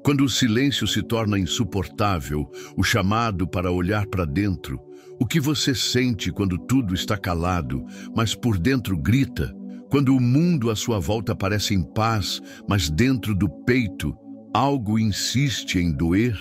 Quando o silêncio se torna insuportável, o chamado para olhar para dentro, o que você sente quando tudo está calado, mas por dentro grita, quando o mundo à sua volta parece em paz, mas dentro do peito algo insiste em doer,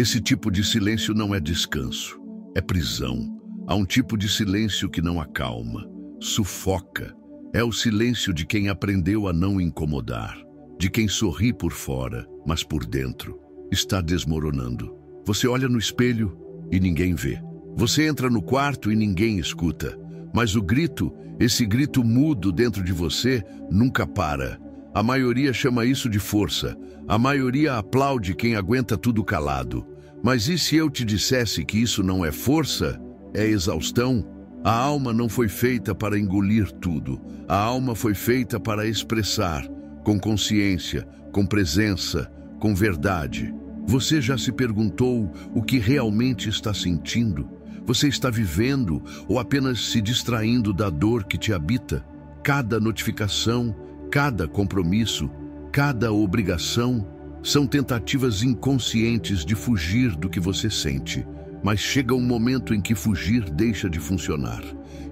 esse tipo de silêncio não é descanso, é prisão. Há um tipo de silêncio que não acalma, sufoca. É o silêncio de quem aprendeu a não incomodar, de quem sorri por fora, mas por dentro está desmoronando. Você olha no espelho e ninguém vê. Você entra no quarto e ninguém escuta. Mas o grito, esse grito mudo dentro de você, nunca para. A maioria chama isso de força. A maioria aplaude quem aguenta tudo calado. Mas e se eu te dissesse que isso não é força? É exaustão? A alma não foi feita para engolir tudo. A alma foi feita para expressar, com consciência, com presença, com verdade. Você já se perguntou o que realmente está sentindo? Você está vivendo ou apenas se distraindo da dor que te habita? Cada notificação, cada compromisso, cada obrigação são tentativas inconscientes de fugir do que você sente. Mas chega um momento em que fugir deixa de funcionar.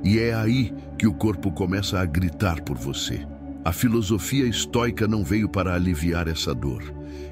E é aí que o corpo começa a gritar por você. A filosofia estoica não veio para aliviar essa dor.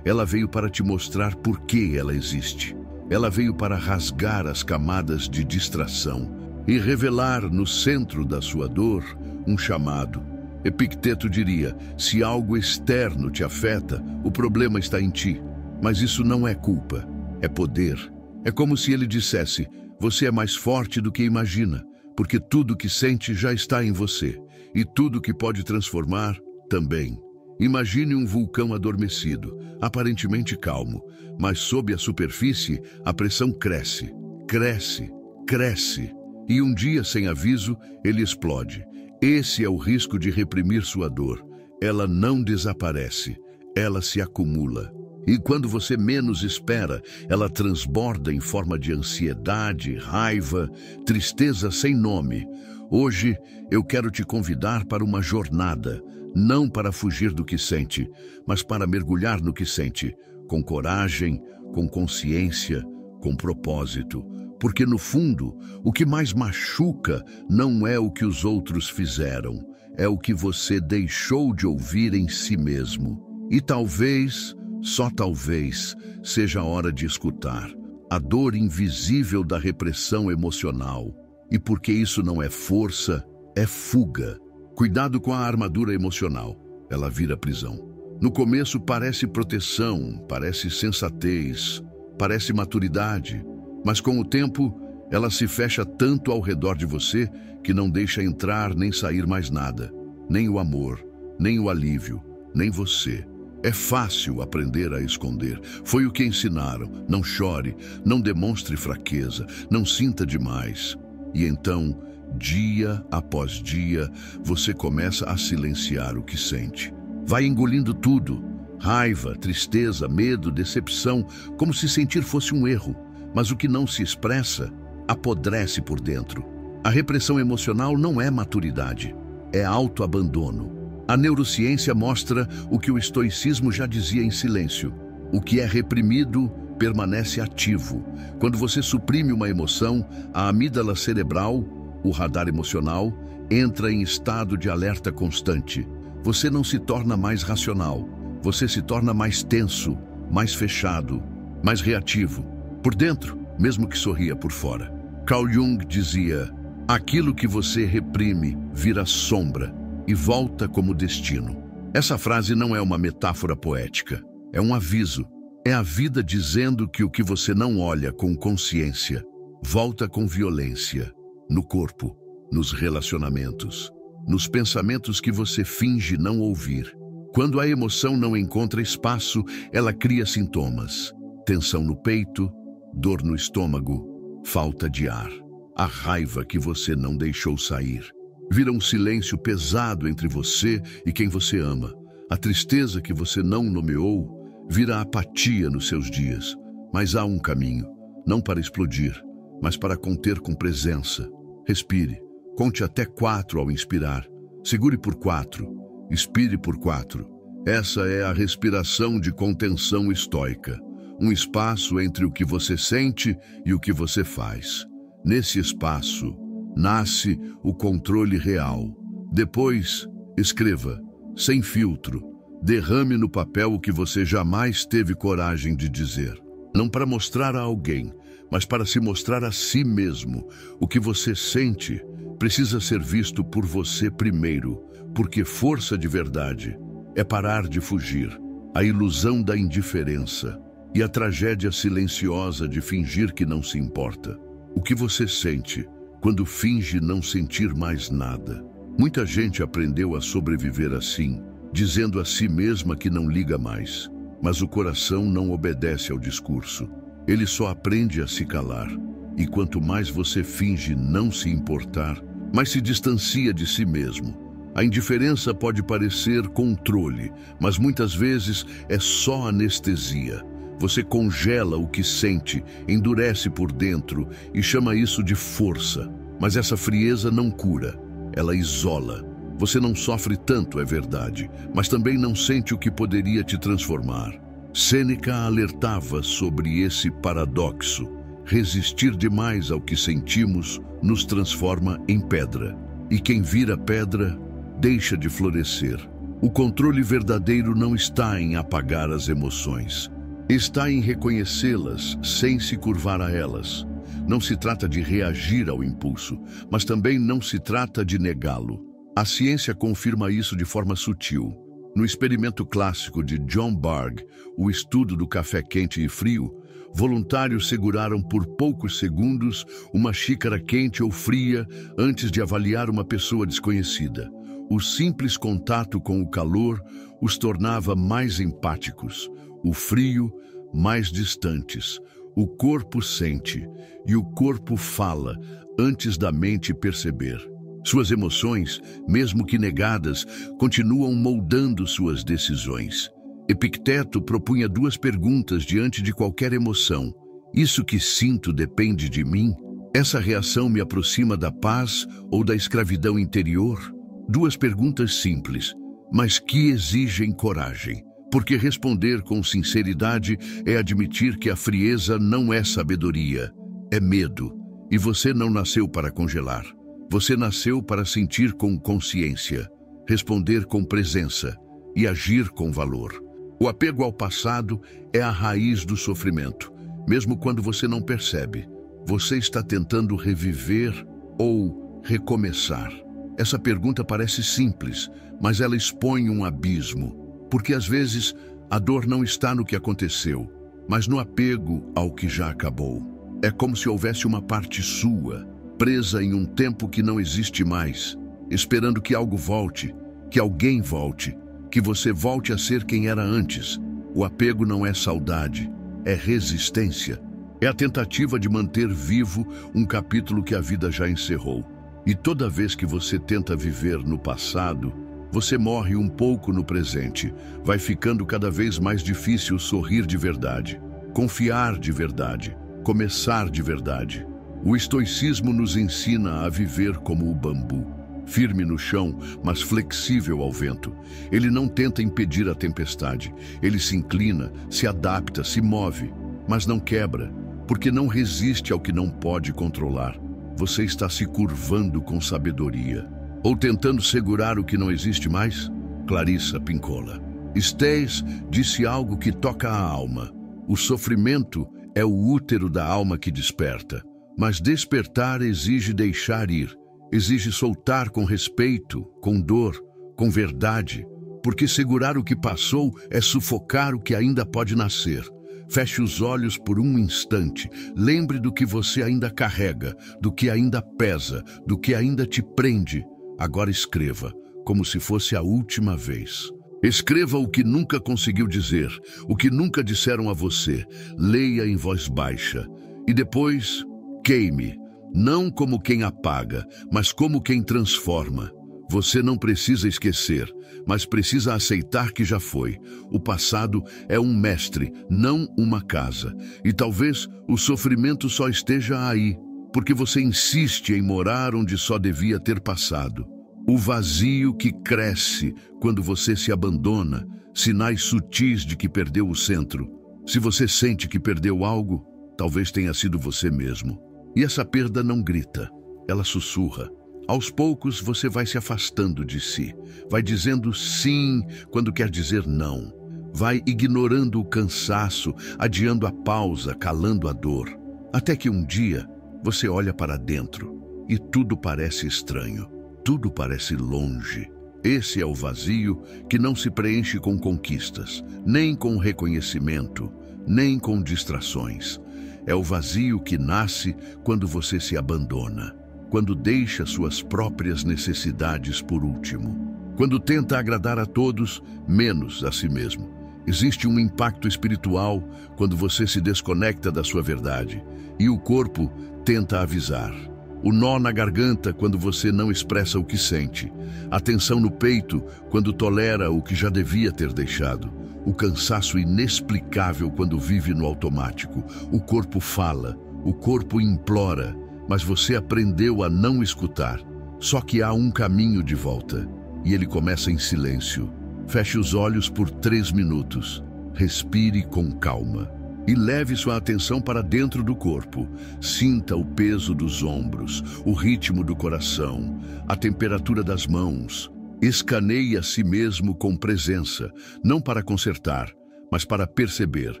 Ela veio para te mostrar por que ela existe. Ela veio para rasgar as camadas de distração e revelar no centro da sua dor um chamado. Epicteto diria, se algo externo te afeta, o problema está em ti. Mas isso não é culpa, é poder. É como se ele dissesse, você é mais forte do que imagina, porque tudo que sente já está em você. E tudo que pode transformar, também. Imagine um vulcão adormecido, aparentemente calmo, mas sob a superfície, a pressão cresce, cresce, cresce. E um dia, sem aviso, ele explode. Esse é o risco de reprimir sua dor. Ela não desaparece, ela se acumula. E quando você menos espera, ela transborda em forma de ansiedade, raiva, tristeza sem nome. Hoje, eu quero te convidar para uma jornada, não para fugir do que sente, mas para mergulhar no que sente, com coragem, com consciência, com propósito. Porque, no fundo, o que mais machuca não é o que os outros fizeram, é o que você deixou de ouvir em si mesmo. E talvez, só talvez, seja a hora de escutar a dor invisível da repressão emocional. E porque isso não é força, é fuga. Cuidado com a armadura emocional, ela vira prisão. No começo parece proteção, parece sensatez, parece maturidade, mas com o tempo ela se fecha tanto ao redor de você que não deixa entrar nem sair mais nada, nem o amor, nem o alívio, nem você. É fácil aprender a esconder. Foi o que ensinaram. Não chore, não demonstre fraqueza, não sinta demais. E então, dia após dia, você começa a silenciar o que sente. Vai engolindo tudo. Raiva, tristeza, medo, decepção, como se sentir fosse um erro. Mas o que não se expressa, apodrece por dentro. A repressão emocional não é maturidade, é autoabandono. A neurociência mostra o que o estoicismo já dizia em silêncio. O que é reprimido permanece ativo. Quando você suprime uma emoção, a amígdala cerebral, o radar emocional, entra em estado de alerta constante. Você não se torna mais racional. Você se torna mais tenso, mais fechado, mais reativo. Por dentro, mesmo que sorria por fora. Carl Jung dizia, aquilo que você reprime vira sombra e volta como destino. Essa frase não é uma metáfora poética, é um aviso. É a vida dizendo que o que você não olha com consciência volta com violência, no corpo, nos relacionamentos, nos pensamentos que você finge não ouvir. Quando a emoção não encontra espaço, ela cria sintomas. Tensão no peito, dor no estômago, falta de ar. A raiva que você não deixou sair. Vira um silêncio pesado entre você e quem você ama. A tristeza que você não nomeou vira apatia nos seus dias. Mas há um caminho. não para explodir, mas para conter com presença. Respire. Conte até 4 ao inspirar. Segure por 4. Expire por 4. Essa é a respiração de contenção estoica. Um espaço entre o que você sente e o que você faz. Nesse espaço, nasce o controle real. Depois, escreva, sem filtro. Derrame no papel o que você jamais teve coragem de dizer. Não para mostrar a alguém, mas para se mostrar a si mesmo. O que você sente precisa ser visto por você primeiro, porque força de verdade é parar de fugir, a ilusão da indiferença e a tragédia silenciosa de fingir que não se importa. O que você sente quando finge não sentir mais nada? Muita gente aprendeu a sobreviver assim, dizendo a si mesma que não liga mais. Mas o coração não obedece ao discurso. Ele só aprende a se calar. E quanto mais você finge não se importar, mais se distancia de si mesmo. A indiferença pode parecer controle, mas muitas vezes é só anestesia. Você congela o que sente, endurece por dentro e chama isso de força. Mas essa frieza não cura, ela isola. Você não sofre tanto, é verdade, mas também não sente o que poderia te transformar. Sêneca alertava sobre esse paradoxo. Resistir demais ao que sentimos nos transforma em pedra. E quem vira pedra, deixa de florescer. O controle verdadeiro não está em apagar as emoções. Está em reconhecê-las sem se curvar a elas. Não se trata de reagir ao impulso, mas também não se trata de negá-lo. A ciência confirma isso de forma sutil. No experimento clássico de John Bargh, o estudo do café quente e frio, voluntários seguraram por poucos segundos uma xícara quente ou fria antes de avaliar uma pessoa desconhecida. O simples contato com o calor os tornava mais empáticos, o frio mais distantes. O corpo sente e o corpo fala antes da mente perceber. Suas emoções, mesmo que negadas, continuam moldando suas decisões. Epicteto propunha 2 perguntas diante de qualquer emoção. Isso que sinto depende de mim? Essa reação me aproxima da paz ou da escravidão interior? 2 perguntas simples, mas que exigem coragem. Porque responder com sinceridade é admitir que a frieza não é sabedoria, é medo. E você não nasceu para congelar. Você nasceu para sentir com consciência, responder com presença e agir com valor. O apego ao passado é a raiz do sofrimento. Mesmo quando você não percebe, você está tentando reviver ou recomeçar. Essa pergunta parece simples, mas ela expõe um abismo. Porque às vezes a dor não está no que aconteceu, mas no apego ao que já acabou. É como se houvesse uma parte sua, presa em um tempo que não existe mais, esperando que algo volte, que alguém volte, que você volte a ser quem era antes. O apego não é saudade, é resistência. É a tentativa de manter vivo um capítulo que a vida já encerrou. E toda vez que você tenta viver no passado, você morre um pouco no presente. Vai ficando cada vez mais difícil sorrir de verdade, confiar de verdade, começar de verdade. O estoicismo nos ensina a viver como o bambu, firme no chão, mas flexível ao vento. Ele não tenta impedir a tempestade. Ele se inclina, se adapta, se move, mas não quebra, porque não resiste ao que não pode controlar. Você está se curvando com sabedoria. Ou tentando segurar o que não existe mais? Clarissa Pinkola. Estés disse algo que toca a alma. O sofrimento é o útero da alma que desperta. Mas despertar exige deixar ir. Exige soltar com respeito, com dor, com verdade. Porque segurar o que passou é sufocar o que ainda pode nascer. Feche os olhos por um instante. Lembre do que você ainda carrega, do que ainda pesa, do que ainda te prende. Agora escreva, como se fosse a última vez. Escreva o que nunca conseguiu dizer, o que nunca disseram a você. Leia em voz baixa. E depois, queime, não como quem apaga, mas como quem transforma. Você não precisa esquecer, mas precisa aceitar que já foi. O passado é um mestre, não uma casa. E talvez o sofrimento só esteja aí, porque você insiste em morar onde só devia ter passado. O vazio que cresce quando você se abandona, sinais sutis de que perdeu o centro. Se você sente que perdeu algo, talvez tenha sido você mesmo. E essa perda não grita, ela sussurra. Aos poucos você vai se afastando de si, vai dizendo sim quando quer dizer não, vai ignorando o cansaço, adiando a pausa, calando a dor, até que um dia você olha para dentro e tudo parece estranho, tudo parece longe. Esse é o vazio que não se preenche com conquistas, nem com reconhecimento, nem com distrações. É o vazio que nasce quando você se abandona, quando deixa suas próprias necessidades por último, quando tenta agradar a todos, menos a si mesmo. Existe um impacto espiritual quando você se desconecta da sua verdade e o corpo tenta avisar. O nó na garganta quando você não expressa o que sente, a tensão no peito quando tolera o que já devia ter deixado, o cansaço inexplicável quando vive no automático. O corpo fala, o corpo implora, mas você aprendeu a não escutar. Só que há um caminho de volta, e ele começa em silêncio. Feche os olhos por 3 minutos, respire com calma e leve sua atenção para dentro do corpo. Sinta o peso dos ombros, o ritmo do coração, a temperatura das mãos. Escaneie a si mesmo com presença, não para consertar, mas para perceber.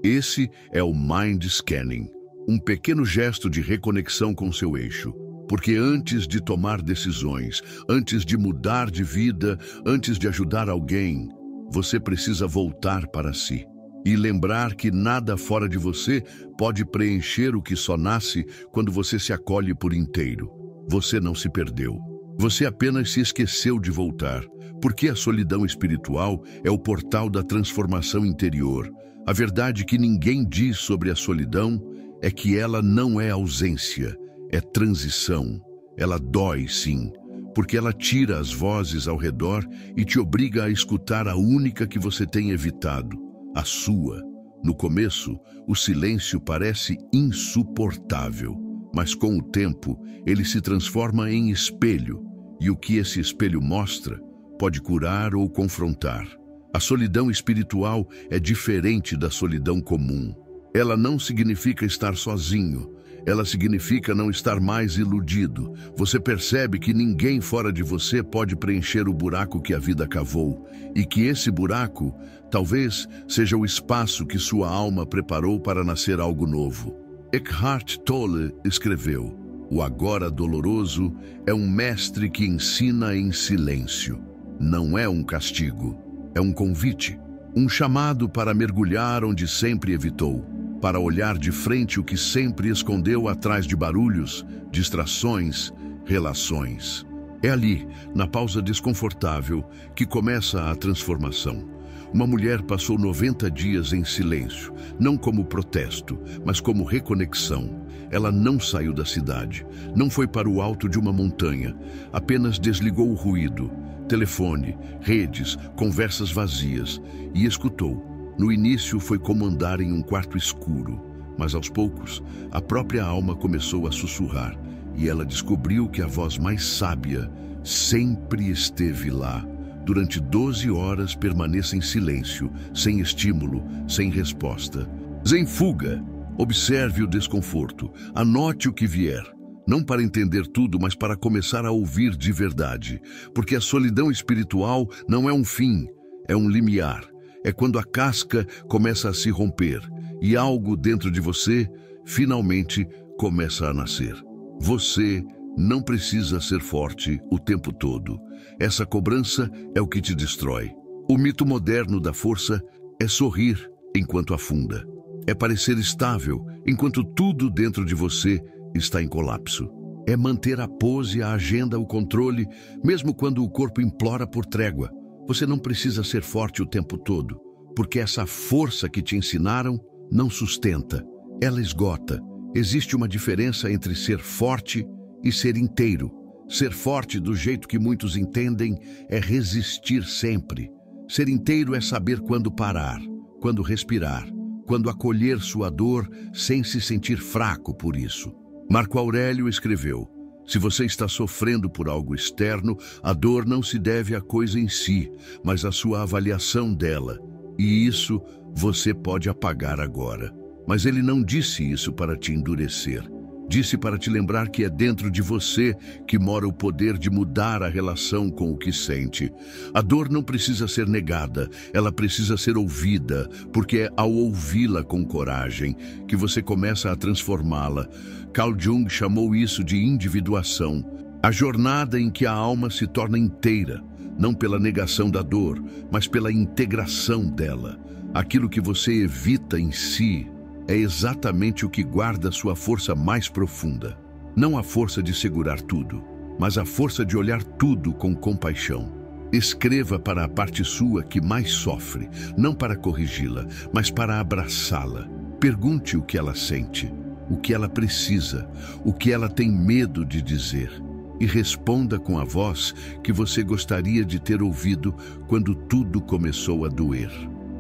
Esse é o Mind Scanning. Um pequeno gesto de reconexão com seu eixo. Porque antes de tomar decisões, antes de mudar de vida, antes de ajudar alguém, você precisa voltar para si. E lembrar que nada fora de você pode preencher o que só nasce quando você se acolhe por inteiro. Você não se perdeu. Você apenas se esqueceu de voltar. Porque a solidão espiritual é o portal da transformação interior. A verdade que ninguém diz sobre a solidão é que ela não é ausência, é transição. Ela dói, sim, porque ela tira as vozes ao redor e te obriga a escutar a única que você tem evitado, a sua. No começo, o silêncio parece insuportável, mas com o tempo, ele se transforma em espelho, e o que esse espelho mostra pode curar ou confrontar. A solidão espiritual é diferente da solidão comum. Ela não significa estar sozinho, ela significa não estar mais iludido. Você percebe que ninguém fora de você pode preencher o buraco que a vida cavou, e que esse buraco talvez seja o espaço que sua alma preparou para nascer algo novo. Eckhart Tolle escreveu: "O agora doloroso é um mestre que ensina em silêncio. Não é um castigo, é um convite, um chamado para mergulhar onde sempre evitou, para olhar de frente o que sempre escondeu atrás de barulhos, distrações, relações. É ali, na pausa desconfortável, que começa a transformação. Uma mulher passou 90 dias em silêncio, não como protesto, mas como reconexão. Ela não saiu da cidade, não foi para o alto de uma montanha, apenas desligou o ruído, telefone, redes, conversas vazias, e escutou. No início foi como andar em um quarto escuro, mas aos poucos a própria alma começou a sussurrar e ela descobriu que a voz mais sábia sempre esteve lá. Durante 12 horas permaneça em silêncio, sem estímulo, sem resposta. Sem fuga, observe o desconforto, anote o que vier. Não para entender tudo, mas para começar a ouvir de verdade. Porque a solidão espiritual não é um fim, é um limiar. É quando a casca começa a se romper e algo dentro de você finalmente começa a nascer. Você não precisa ser forte o tempo todo. Essa cobrança é o que te destrói. O mito moderno da força é sorrir enquanto afunda. É parecer estável enquanto tudo dentro de você está em colapso. É manter a pose, a agenda, o controle, mesmo quando o corpo implora por trégua. Você não precisa ser forte o tempo todo, porque essa força que te ensinaram não sustenta, ela esgota. Existe uma diferença entre ser forte e ser inteiro. Ser forte do jeito que muitos entendem é resistir sempre. Ser inteiro é saber quando parar, quando respirar, quando acolher sua dor sem se sentir fraco por isso. Marco Aurélio escreveu: se você está sofrendo por algo externo, a dor não se deve à coisa em si, mas à sua avaliação dela. E isso você pode apagar agora. Mas ele não disse isso para te endurecer. Disse para te lembrar que é dentro de você que mora o poder de mudar a relação com o que sente. A dor não precisa ser negada, ela precisa ser ouvida, porque é ao ouvi-la com coragem que você começa a transformá-la. Carl Jung chamou isso de individuação, a jornada em que a alma se torna inteira, não pela negação da dor, mas pela integração dela. Aquilo que você evita em si é exatamente o que guarda sua força mais profunda. Não a força de segurar tudo, mas a força de olhar tudo com compaixão. Escreva para a parte sua que mais sofre, não para corrigi-la, mas para abraçá-la. Pergunte o que ela sente, o que ela precisa, o que ela tem medo de dizer. E responda com a voz que você gostaria de ter ouvido quando tudo começou a doer.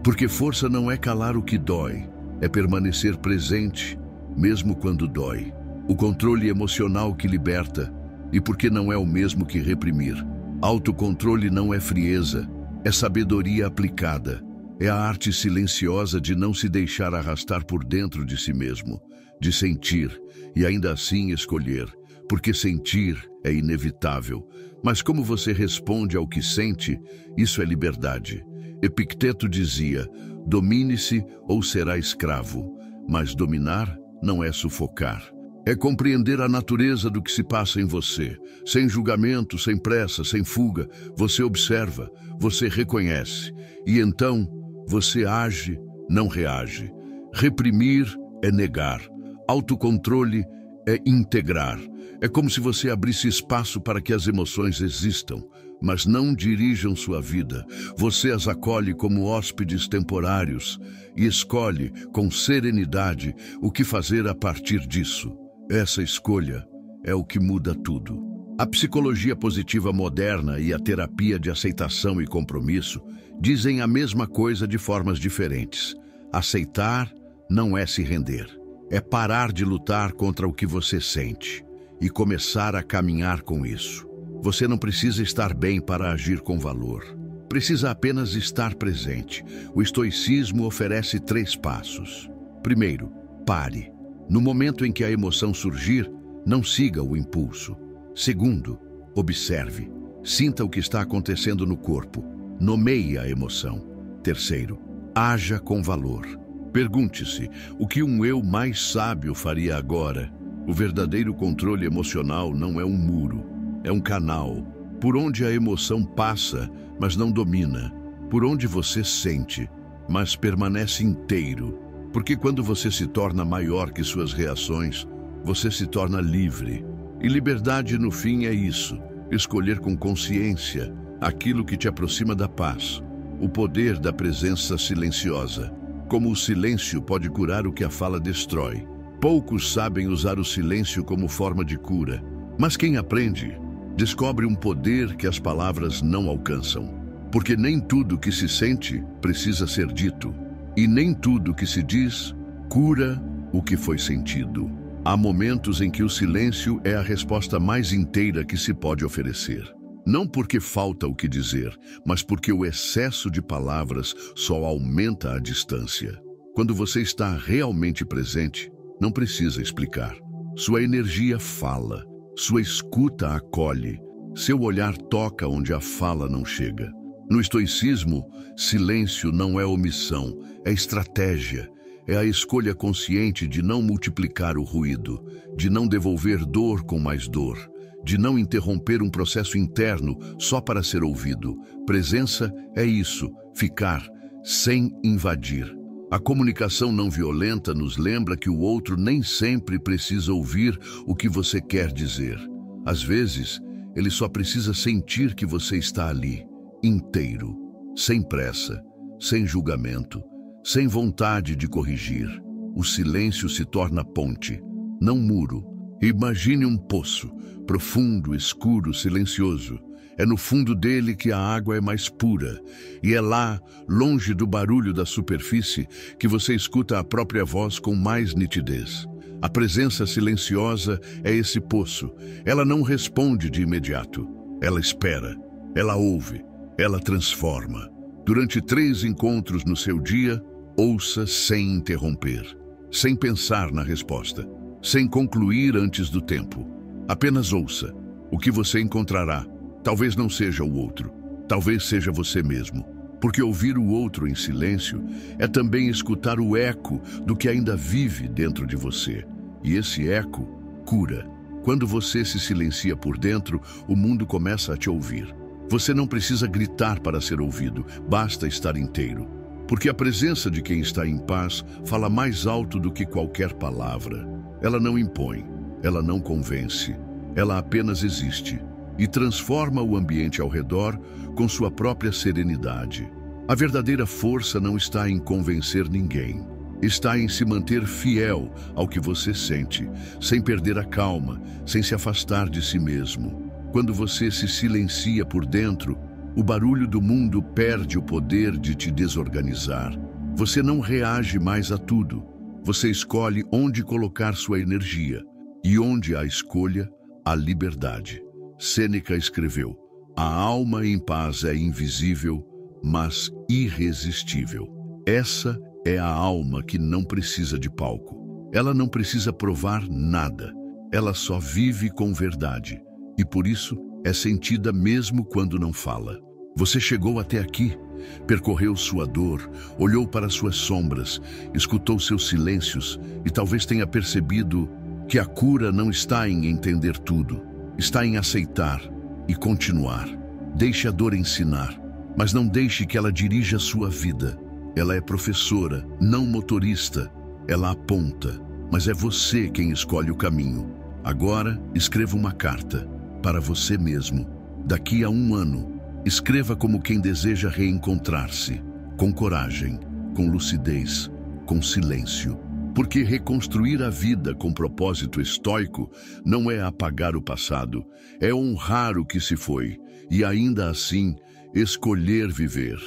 Porque força não é calar o que dói, é permanecer presente, mesmo quando dói. O controle emocional que liberta, e porque não é o mesmo que reprimir. Autocontrole não é frieza, é sabedoria aplicada. É a arte silenciosa de não se deixar arrastar por dentro de si mesmo, de sentir e ainda assim escolher, porque sentir é inevitável. Mas como você responde ao que sente, isso é liberdade. Epicteto dizia: domine-se ou será escravo, mas dominar não é sufocar. É compreender a natureza do que se passa em você. Sem julgamento, sem pressa, sem fuga, você observa, você reconhece. E então, você age, não reage. Reprimir é negar. Autocontrole é integrar. É como se você abrisse espaço para que as emoções existam, mas não dirijam sua vida. Você as acolhe como hóspedes temporários e escolhe, com serenidade, o que fazer a partir disso. Essa escolha é o que muda tudo. A psicologia positiva moderna e a terapia de aceitação e compromisso dizem a mesma coisa de formas diferentes. Aceitar não é se render. É parar de lutar contra o que você sente e começar a caminhar com isso. Você não precisa estar bem para agir com valor. Precisa apenas estar presente. O estoicismo oferece 3 passos. Primeiro, pare. No momento em que a emoção surgir, não siga o impulso. Segundo, observe. Sinta o que está acontecendo no corpo. Nomeie a emoção. Terceiro, haja com valor. Pergunte-se, o que um eu mais sábio faria agora? O verdadeiro controle emocional não é um muro, é um canal, por onde a emoção passa, mas não domina, por onde você sente, mas permanece inteiro. Porque quando você se torna maior que suas reações, você se torna livre. E liberdade, no fim, é isso: escolher com consciência aquilo que te aproxima da paz, o poder da presença silenciosa. Como o silêncio pode curar o que a fala destrói. Poucos sabem usar o silêncio como forma de cura, mas quem aprende, descobre um poder que as palavras não alcançam. Porque nem tudo que se sente precisa ser dito, e nem tudo que se diz cura o que foi sentido. Há momentos em que o silêncio é a resposta mais inteira que se pode oferecer. Não porque falta o que dizer, mas porque o excesso de palavras só aumenta a distância. Quando você está realmente presente, não precisa explicar. Sua energia fala, sua escuta acolhe, seu olhar toca onde a fala não chega. No estoicismo, silêncio não é omissão, é estratégia. É a escolha consciente de não multiplicar o ruído, de não devolver dor com mais dor, de não interromper um processo interno só para ser ouvido. Presença é isso, ficar, sem invadir. A comunicação não violenta nos lembra que o outro nem sempre precisa ouvir o que você quer dizer. Às vezes, ele só precisa sentir que você está ali, inteiro, sem pressa, sem julgamento, sem vontade de corrigir. O silêncio se torna ponte, não muro, Imagine um poço, profundo, escuro, silencioso. É no fundo dele que a água é mais pura, e é lá, longe do barulho da superfície, que você escuta a própria voz com mais nitidez. A presença silenciosa é esse poço. Ela não responde de imediato. Ela espera, ela ouve, ela transforma. Durante 3 encontros no seu dia, ouça sem interromper, sem pensar na resposta, sem concluir antes do tempo. Apenas ouça. O que você encontrará talvez não seja o outro, talvez seja você mesmo. Porque ouvir o outro em silêncio é também escutar o eco do que ainda vive dentro de você. E esse eco cura. Quando você se silencia por dentro, o mundo começa a te ouvir. Você não precisa gritar para ser ouvido, basta estar inteiro. Porque a presença de quem está em paz fala mais alto do que qualquer palavra. Ela não impõe, ela não convence, ela apenas existe e transforma o ambiente ao redor com sua própria serenidade. A verdadeira força não está em convencer ninguém. Está em se manter fiel ao que você sente, sem perder a calma, sem se afastar de si mesmo. Quando você se silencia por dentro, o barulho do mundo perde o poder de te desorganizar. Você não reage mais a tudo. Você escolhe onde colocar sua energia. E onde há escolha, há liberdade. Sêneca escreveu: a alma em paz é invisível, mas irresistível. Essa é a alma que não precisa de palco. Ela não precisa provar nada. Ela só vive com verdade. E por isso é sentida mesmo quando não fala. Você chegou até aqui, percorreu sua dor, olhou para suas sombras, escutou seus silêncios e talvez tenha percebido que a cura não está em entender tudo, está em aceitar e continuar. Deixe a dor ensinar, mas não deixe que ela dirija a sua vida. Ela é professora, não motorista. Ela aponta, mas é você quem escolhe o caminho. Agora, escreva uma carta para você mesmo. Daqui a 1 ano, escreva como quem deseja reencontrar-se, com coragem, com lucidez, com silêncio. Porque reconstruir a vida com propósito estoico não é apagar o passado, é honrar o que se foi e ainda assim escolher viver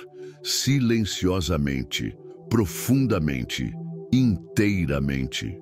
silenciosamente, profundamente, inteiramente.